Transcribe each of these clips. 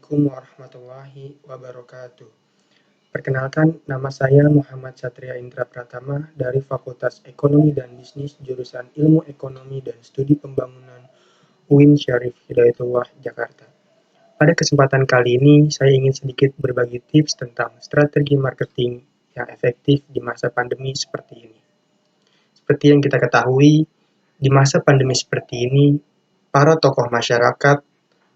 Assalamualaikum warahmatullahi wabarakatuh. Perkenalkan, nama saya Muhammad Satria Indra Pratama dari Fakultas Ekonomi dan Bisnis jurusan Ilmu Ekonomi dan Studi Pembangunan UIN Syarif Hidayatullah, Jakarta. Pada kesempatan kali ini, saya ingin sedikit berbagi tips tentang strategi marketing yang efektif di masa pandemi seperti ini. Seperti yang kita ketahui, di masa pandemi seperti ini, para tokoh masyarakat,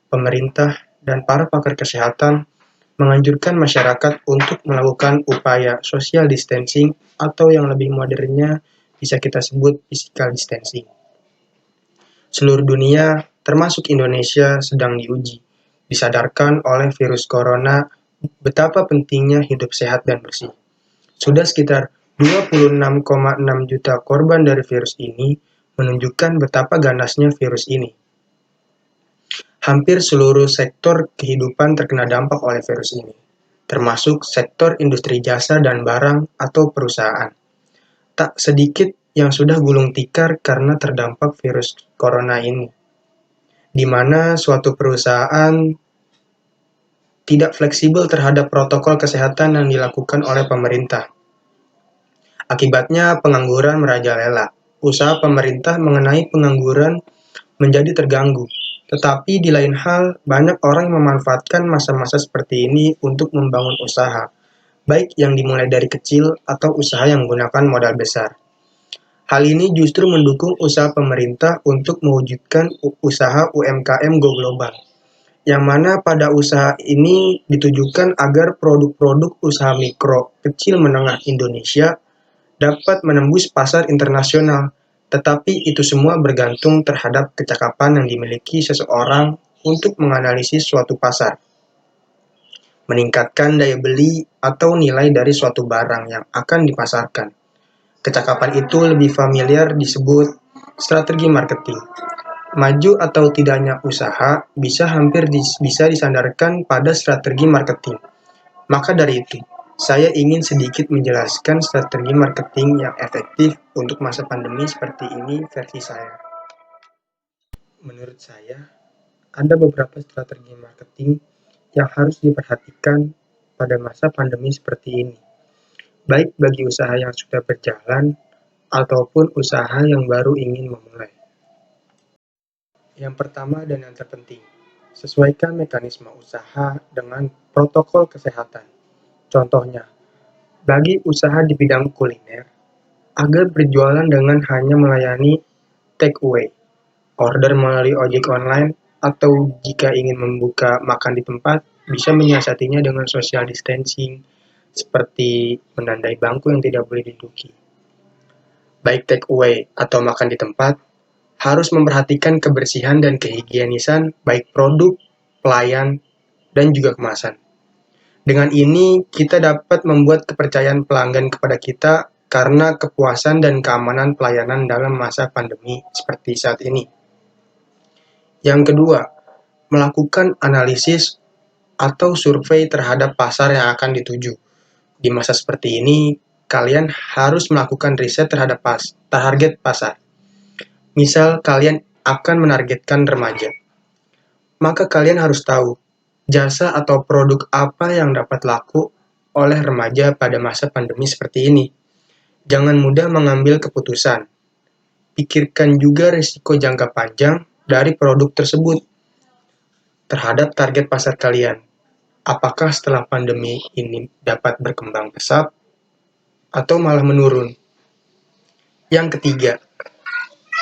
pemerintah, dan para pakar kesehatan menganjurkan masyarakat untuk melakukan upaya social distancing atau yang lebih modernnya bisa kita sebut physical distancing. Seluruh dunia, termasuk Indonesia, sedang diuji, disadarkan oleh virus corona betapa pentingnya hidup sehat dan bersih. Sudah sekitar 26,6 juta korban dari virus ini menunjukkan betapa ganasnya virus ini. Hampir seluruh sektor kehidupan terkena dampak oleh virus ini, termasuk sektor industri jasa dan barang atau perusahaan. Tak sedikit yang sudah gulung tikar karena terdampak virus corona ini, di mana suatu perusahaan tidak fleksibel terhadap protokol kesehatan yang dilakukan oleh pemerintah. Akibatnya pengangguran merajalela. Usaha pemerintah mengenai pengangguran menjadi terganggu. Tetapi di lain hal, banyak orang yang memanfaatkan masa-masa seperti ini untuk membangun usaha, baik yang dimulai dari kecil atau usaha yang menggunakan modal besar. Hal ini justru mendukung usaha pemerintah untuk mewujudkan usaha UMKM go global, yang mana pada usaha ini ditujukan agar produk-produk usaha mikro, kecil menengah Indonesia dapat menembus pasar internasional. Tetapi itu semua bergantung terhadap kecakapan yang dimiliki seseorang untuk menganalisis suatu pasar, meningkatkan daya beli atau nilai dari suatu barang yang akan dipasarkan. Kecakapan itu lebih familiar disebut strategi marketing. Maju atau tidaknya usaha bisa bisa disandarkan pada strategi marketing. Maka dari itu, saya ingin sedikit menjelaskan strategi marketing yang efektif untuk masa pandemi seperti ini versi saya. Menurut saya, ada beberapa strategi marketing yang harus diperhatikan pada masa pandemi seperti ini, baik bagi usaha yang sudah berjalan ataupun usaha yang baru ingin memulai. Yang pertama dan yang terpenting, sesuaikan mekanisme usaha dengan protokol kesehatan. Contohnya, bagi usaha di bidang kuliner, agar berjualan dengan hanya melayani take away, order melalui ojek online, atau jika ingin membuka makan di tempat, bisa menyiasatinya dengan social distancing, seperti menandai bangku yang tidak boleh diduduki. Baik take away atau makan di tempat, harus memperhatikan kebersihan dan kehigienisan baik produk, pelayan, dan juga kemasan. Dengan ini, kita dapat membuat kepercayaan pelanggan kepada kita karena kepuasan dan keamanan pelayanan dalam masa pandemi seperti saat ini. Yang kedua, melakukan analisis atau survei terhadap pasar yang akan dituju. Di masa seperti ini, kalian harus melakukan riset terhadap target pasar. Misal, kalian akan menargetkan remaja. Maka kalian harus tahu jasa atau produk apa yang dapat laku oleh remaja pada masa pandemi seperti ini. Jangan mudah mengambil keputusan. Pikirkan juga risiko jangka panjang dari produk tersebut terhadap target pasar kalian. Apakah setelah pandemi ini dapat berkembang pesat atau malah menurun? Yang ketiga,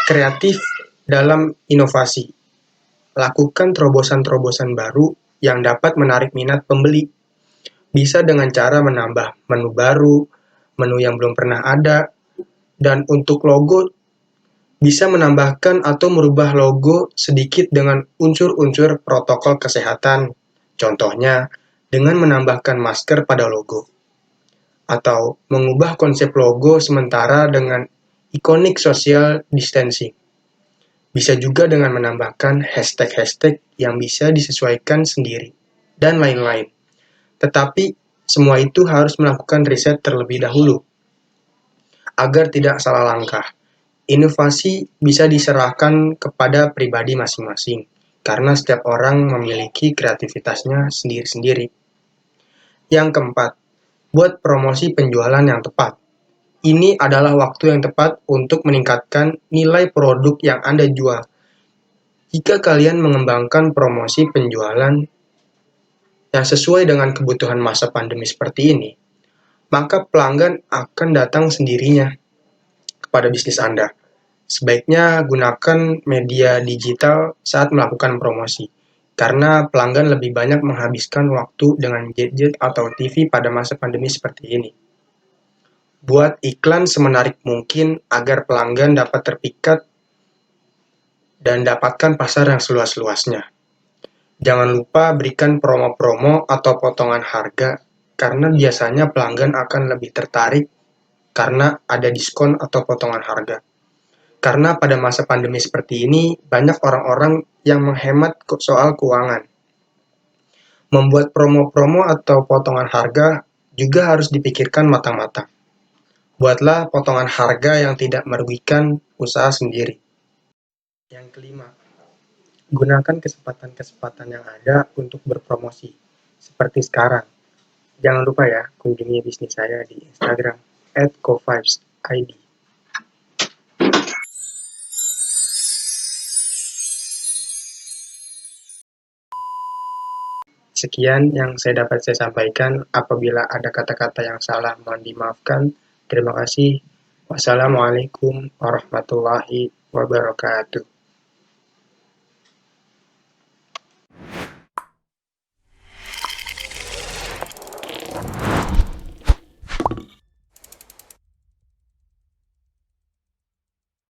kreatif dalam inovasi. Lakukan terobosan-terobosan baru yang dapat menarik minat pembeli. Bisa dengan cara menambah menu baru, menu yang belum pernah ada, dan untuk logo, bisa menambahkan atau merubah logo sedikit dengan unsur-unsur protokol kesehatan. Contohnya, dengan menambahkan masker pada logo. Atau mengubah konsep logo sementara dengan ikonik social distancing. Bisa juga dengan menambahkan hashtag-hashtag yang bisa disesuaikan sendiri, dan lain-lain. Tetapi, semua itu harus melakukan riset terlebih dahulu, agar tidak salah langkah. Inovasi bisa diserahkan kepada pribadi masing-masing. karena setiap orang memiliki kreativitasnya sendiri-sendiri. Yang keempat, buat promosi penjualan yang tepat. Ini adalah waktu yang tepat untuk meningkatkan nilai produk yang Anda jual. Jika kalian mengembangkan promosi penjualan yang sesuai dengan kebutuhan masa pandemi seperti ini, maka pelanggan akan datang sendirinya kepada bisnis Anda. Sebaiknya gunakan media digital saat melakukan promosi, karena pelanggan lebih banyak menghabiskan waktu dengan gadget atau TV pada masa pandemi seperti ini. Buat iklan semenarik mungkin agar pelanggan dapat terpikat dan dapatkan pasar yang seluas-luasnya. Jangan lupa berikan promo-promo atau potongan harga, karena biasanya pelanggan akan lebih tertarik karena ada diskon atau potongan harga. Karena pada masa pandemi seperti ini, banyak orang-orang yang menghemat soal keuangan. Membuat promo-promo atau potongan harga juga harus dipikirkan matang-matang. Buatlah potongan harga yang tidak merugikan usaha sendiri. Yang kelima, gunakan kesempatan-kesempatan yang ada untuk berpromosi, seperti sekarang. Jangan lupa ya, kunjungi bisnis saya di Instagram @covibes_id. Sekian yang dapat saya sampaikan. Apabila ada kata-kata yang salah, mohon dimaafkan. Terima kasih. Wassalamualaikum warahmatullahi wabarakatuh.